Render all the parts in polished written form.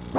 On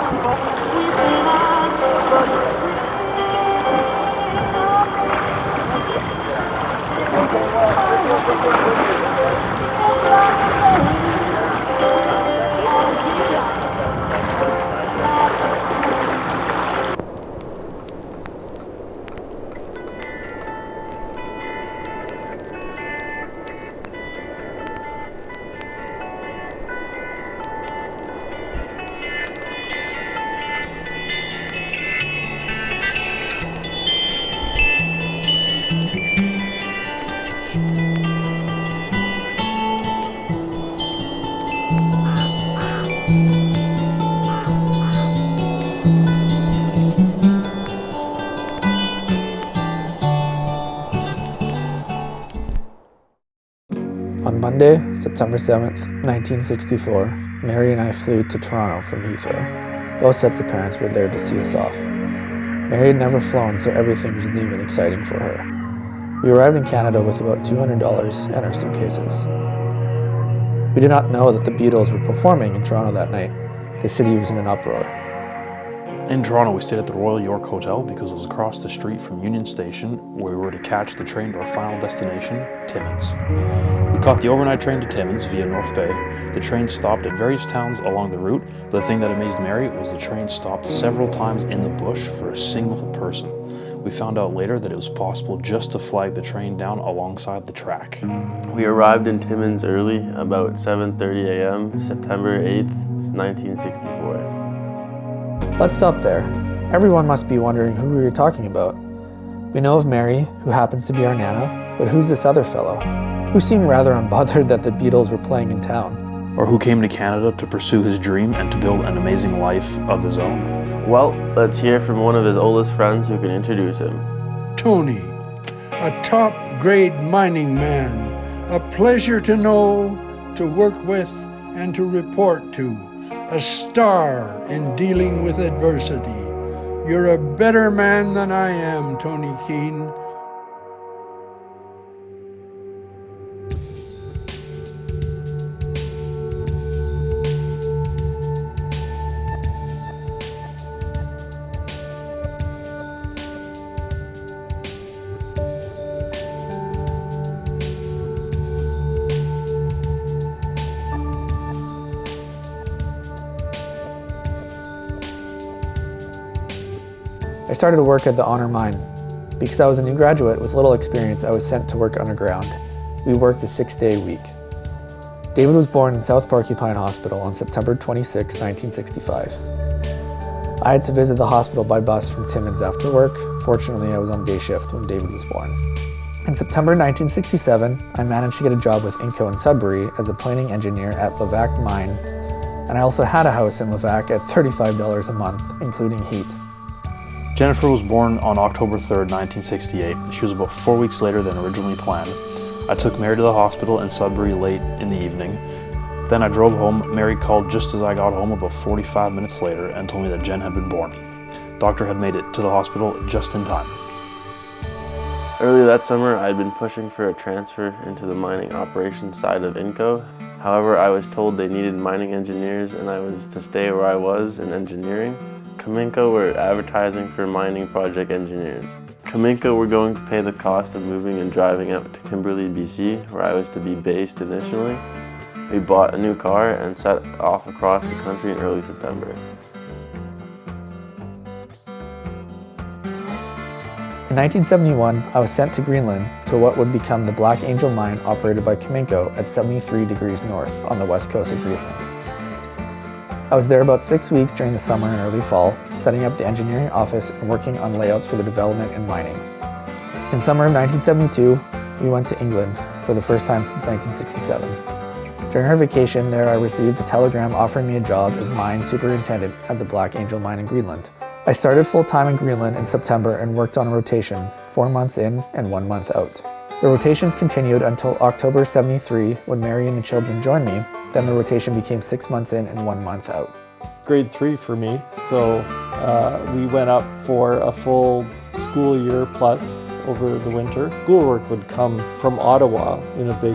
Monday, September 7th, 1964, Mary and I flew to Toronto from Heathrow. Both sets of parents were there to see us off. Mary had never flown, so everything was new and exciting for her. We arrived in Canada with about $200 and our suitcases. We did not know that the Beatles were performing in Toronto that night. The city was in an uproar. In Toronto, we stayed at the Royal York Hotel because it was across the street from Union Station, where we were to catch the train to our final destination, Timmins. We caught the overnight train to Timmins via North Bay. The train stopped at various towns along the route, but the thing that amazed Mary was the train stopped several times in the bush for a single person. We found out later that it was possible just to flag the train down alongside the track. We arrived in Timmins early, about 7:30 a.m., September 8th, 1964. Let's stop there. Everyone must be wondering who we were talking about. We know of Mary, who happens to be our Nana, but who's this other fellow, who seemed rather unbothered that the Beatles were playing in town? Or who came to Canada to pursue his dream and to build an amazing life of his own? Well, let's hear from one of his oldest friends who can introduce him. Tony, a top-grade mining man, a pleasure to know, to work with, and to report to. A star in dealing with adversity. You're a better man than I am, Tony Keen. I started to work at the Honor Mine. Because I was a new graduate with little experience, I was sent to work underground. We worked a 6-day week. David was born in South Porcupine Hospital on September 26, 1965. I had to visit the hospital by bus from Timmins after work. Fortunately, I was on day shift when David was born. In September 1967, I managed to get a job with Inco in Sudbury as a planing engineer at Levack Mine, and I also had a house in Levack at $35 a month, including heat. Jennifer was born on October 3rd, 1968. She was about 4 weeks later than originally planned. I took Mary to the hospital in Sudbury late in the evening. Then I drove home. Mary called just as I got home about 45 minutes later and told me that Jen had been born. Doctor had made it to the hospital just in time. Early that summer, I had been pushing for a transfer into the mining operations side of Inco. However, I was told they needed mining engineers and I was to stay where I was in engineering. Cominco were advertising for mining project engineers. Cominco were going to pay the cost of moving and driving out to Kimberley, BC, where I was to be based initially. We bought a new car and set off across the country in early September. In 1971, I was sent to Greenland to what would become the Black Angel mine operated by Cominco at 73 degrees north on the west coast of Greenland. I was there about 6 weeks during the summer and early fall, setting up the engineering office and working on layouts for the development in mining. In summer of 1972, we went to England for the first time since 1967. During our vacation there, I received a telegram offering me a job as mine superintendent at the Black Angel mine in Greenland. I started full-time in Greenland in September and worked on a rotation, 4 months in and 1 month out. The rotations continued until October 73 when Mary and the children joined me. Then the rotation became 6 months in and 1 month out. Grade 3 for me, so we went up for a full school year plus over the winter. Schoolwork would come from Ottawa in a big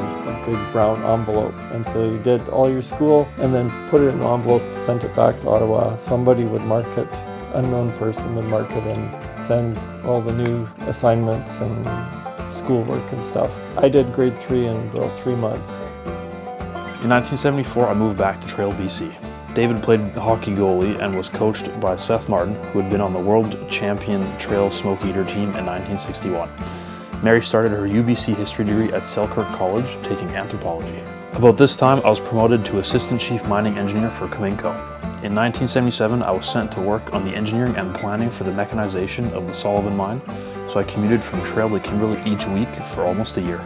brown envelope. And so you did all your school and then put it in an envelope, sent it back to Ottawa. Somebody would mark it, unknown person would mark it and send all the new assignments and schoolwork and stuff. I did grade 3 in about 3 months. In 1974, I moved back to Trail, BC. David played hockey goalie and was coached by Seth Martin, who had been on the world champion Trail Smoke Eater team in 1961. Mary started her UBC history degree at Selkirk College, taking anthropology. About this time, I was promoted to assistant chief mining engineer for Cominco. In 1977, I was sent to work on the engineering and planning for the mechanization of the Sullivan mine, so I commuted from Trail to Kimberley each week for almost a year.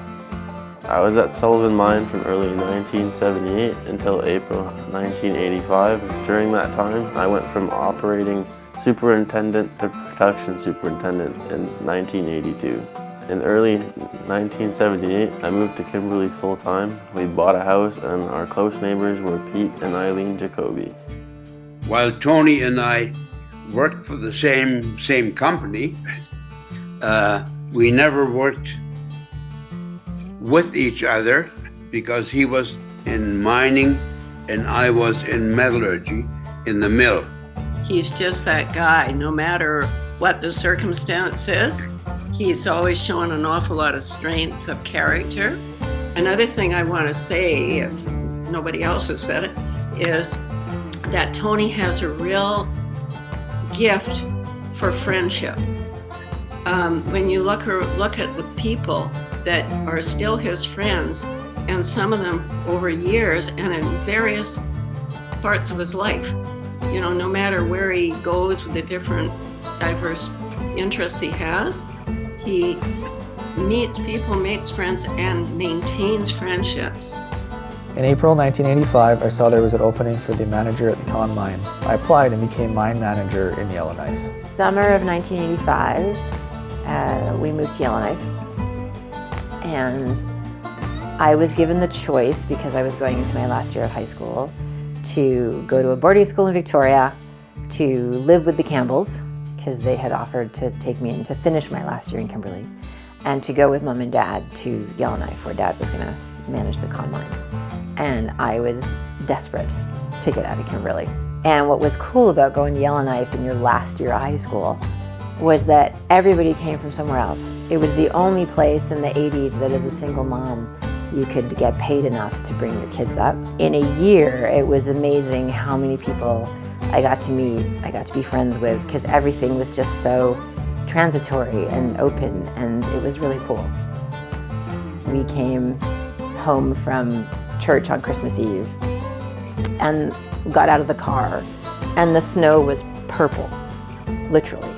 I was at Sullivan Mine from early 1978 until April 1985. During that time, I went from operating superintendent to production superintendent in 1982. In early 1978, I moved to Kimberley full-time. We bought a house and our close neighbors were Pete and Eileen Jacoby. While Tony and I worked for the same company, we never worked with each other because he was in mining and I was in metallurgy in the mill. He's just that guy, no matter what the circumstance is. He's always shown an awful lot of strength of character. Another thing I want to say, if nobody else has said it, is that Tony has a real gift for friendship. When you look at the people that are still his friends, and some of them over years and in various parts of his life. You know, no matter where he goes with the different diverse interests he has, he meets people, makes friends, and maintains friendships. In April 1985, I saw there was an opening for the manager at the Con Mine. I applied and became mine manager in Yellowknife. Summer of 1985, we moved to Yellowknife. And I was given the choice, because I was going into my last year of high school, to go to a boarding school in Victoria, to live with the Campbells, because they had offered to take me in to finish my last year in Kimberley, and to go with Mom and Dad to Yellowknife, where Dad was going to manage the Con Mine. And I was desperate to get out of Kimberley. And what was cool about going to Yellowknife in your last year of high school was that everybody came from somewhere else. It was the only place in the 80s that as a single mom, you could get paid enough to bring your kids up. In a year, it was amazing how many people I got to meet, I got to be friends with, because everything was just so transitory and open, and it was really cool. We came home from church on Christmas Eve and got out of the car, and the snow was purple, literally.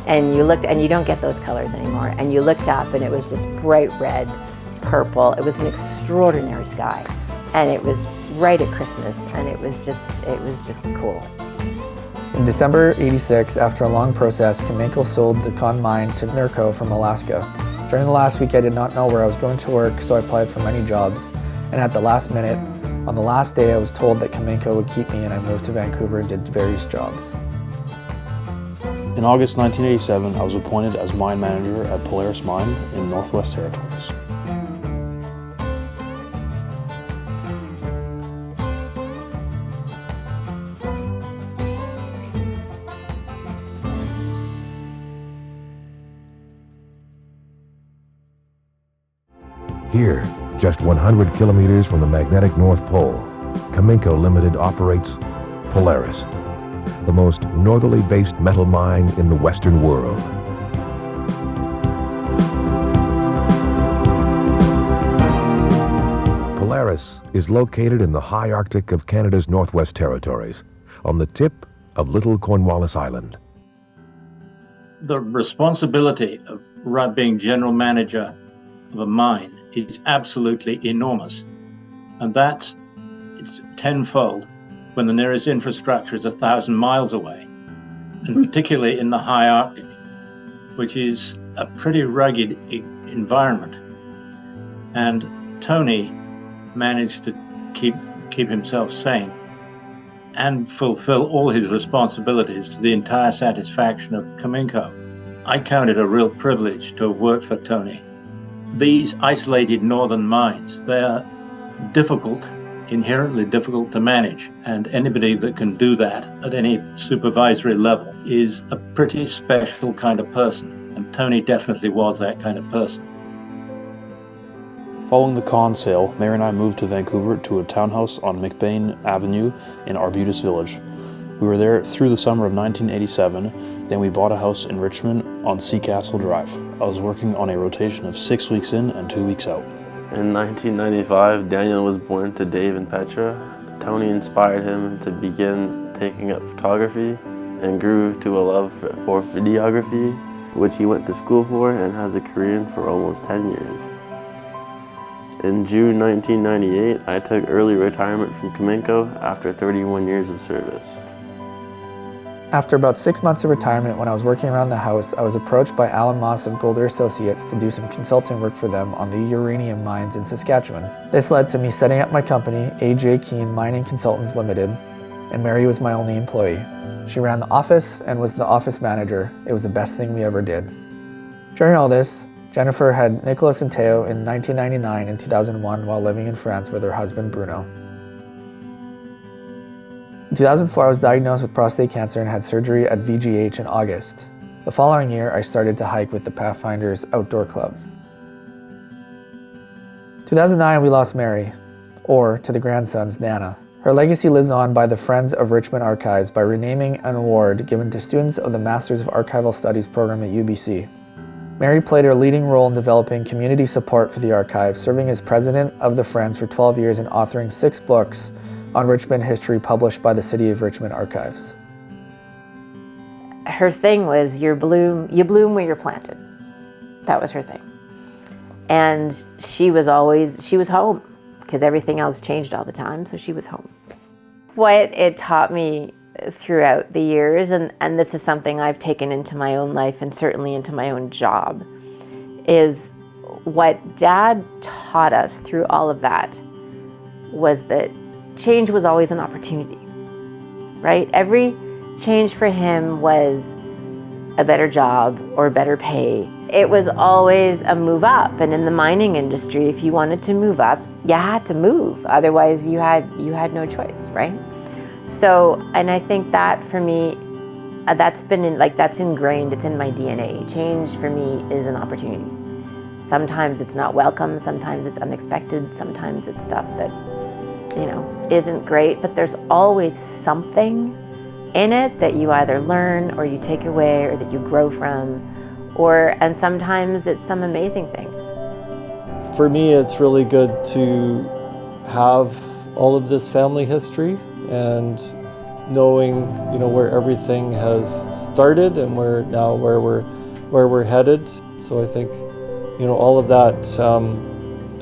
And you looked, and you don't get those colors anymore, and you looked up and it was just bright red, purple. It was an extraordinary sky, and it was right at Christmas, and it was just cool. In December '86, after a long process, Cominco sold the Con Mine to Nurco from Alaska. During the last week, I did not know where I was going to work, so I applied for many jobs. And at the last minute, on the last day, I was told that Cominco would keep me, and I moved to Vancouver and did various jobs. In August 1987, I was appointed as mine manager at Polaris Mine in Northwest Territories. Here, just 100 kilometers from the magnetic North Pole, Cominco Limited operates Polaris, the most northerly based metal mine in the Western world. Polaris is located in the high Arctic of Canada's Northwest Territories, on the tip of Little Cornwallis Island. The responsibility of being general manager of a mine is absolutely enormous, and it's tenfold when the nearest infrastructure is 1,000 miles away, and particularly in the high Arctic, which is a pretty rugged environment. And Tony managed to keep himself sane and fulfill all his responsibilities to the entire satisfaction of Cominco. I count it a real privilege to have worked for Tony. These isolated northern mines, they're difficult, inherently difficult to manage, and anybody that can do that at any supervisory level is a pretty special kind of person, and Tony definitely was that kind of person. Following the con sale, Mary and I moved to Vancouver to a townhouse on McBain Avenue in Arbutus Village. We were there through the summer of 1987, then we bought a house in Richmond on Seacastle Drive. I was working on a rotation of 6 weeks in and 2 weeks out. In 1995, Daniel was born to Dave and Petra. Tony inspired him to begin taking up photography and grew to a love for videography, which he went to school for and has a career in for almost 10 years. In June 1998, I took early retirement from Cominco after 31 years of service. After about 6 months of retirement, when I was working around the house, I was approached by Alan Moss of Golder Associates to do some consulting work for them on the uranium mines in Saskatchewan. This led to me setting up my company, A.J.Keen Mining Consultants Limited, and Mary was my only employee. She ran the office and was the office manager. It was the best thing we ever did. During all this, Jennifer had Nicholas and Teo in 1999 and 2001 while living in France with her husband Bruno. In 2004, I was diagnosed with prostate cancer and had surgery at VGH in August. The following year, I started to hike with the Pathfinders Outdoor Club. 2009, we lost Mary, or to the grandsons, Nana. Her legacy lives on by the Friends of Richmond Archives by renaming an award given to students of the Masters of Archival Studies program at UBC. Mary played a leading role in developing community support for the archive, serving as president of the Friends for 12 years and authoring 6 books on Richmond history published by the City of Richmond Archives. Her thing was you bloom where you're planted. That was her thing. And she was home, because everything else changed all the time, so she was home. What it taught me throughout the years, and this is something I've taken into my own life and certainly into my own job, is what Dad taught us through all of that was that change was always an opportunity, right? Every change for him was a better job or better pay. It was always a move up, and in the mining industry, if you wanted to move up, you had to move. Otherwise, you had no choice, right? So, and I think that for me, that's ingrained, it's in my DNA. Change for me is an opportunity. Sometimes it's not welcome, sometimes it's unexpected, sometimes it's stuff that, isn't great, but there's always something in it that you either learn or you take away or that you grow from, and sometimes it's some amazing things. For me, it's really good to have all of this family history and knowing, where everything has started and where we're headed. So I think, all of that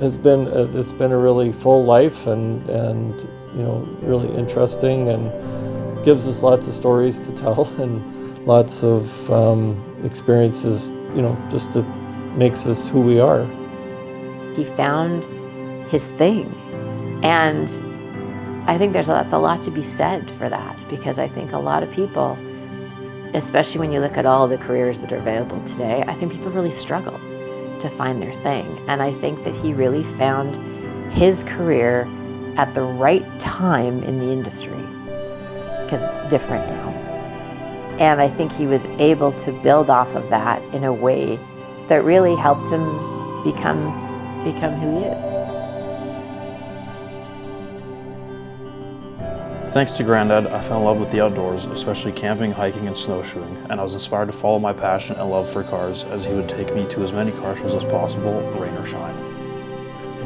it's been a really full life and really interesting, and gives us lots of stories to tell and lots of experiences, just to makes us who we are. He found his thing, and I think that's a lot to be said for that, because I think a lot of people, especially when you look at all the careers that are available today, I think people really struggle to find their thing. And I think that he really found his career at the right time in the industry, because it's different now. And I think he was able to build off of that in a way that really helped him become who he is. Thanks to Granddad, I fell in love with the outdoors, especially camping, hiking, and snowshoeing, and I was inspired to follow my passion and love for cars, as he would take me to as many car shows as possible, rain or shine.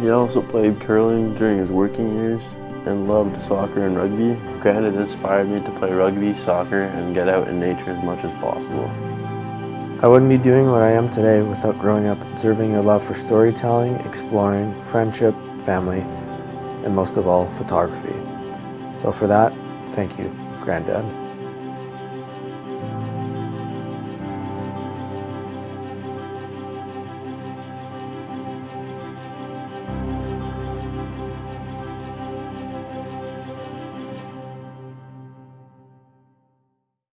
He also played curling during his working years and loved soccer and rugby. Granddad inspired me to play rugby, soccer, and get out in nature as much as possible. I wouldn't be doing what I am today without growing up observing your love for storytelling, exploring, friendship, family, and most of all, photography. So for that, thank you, Granddad.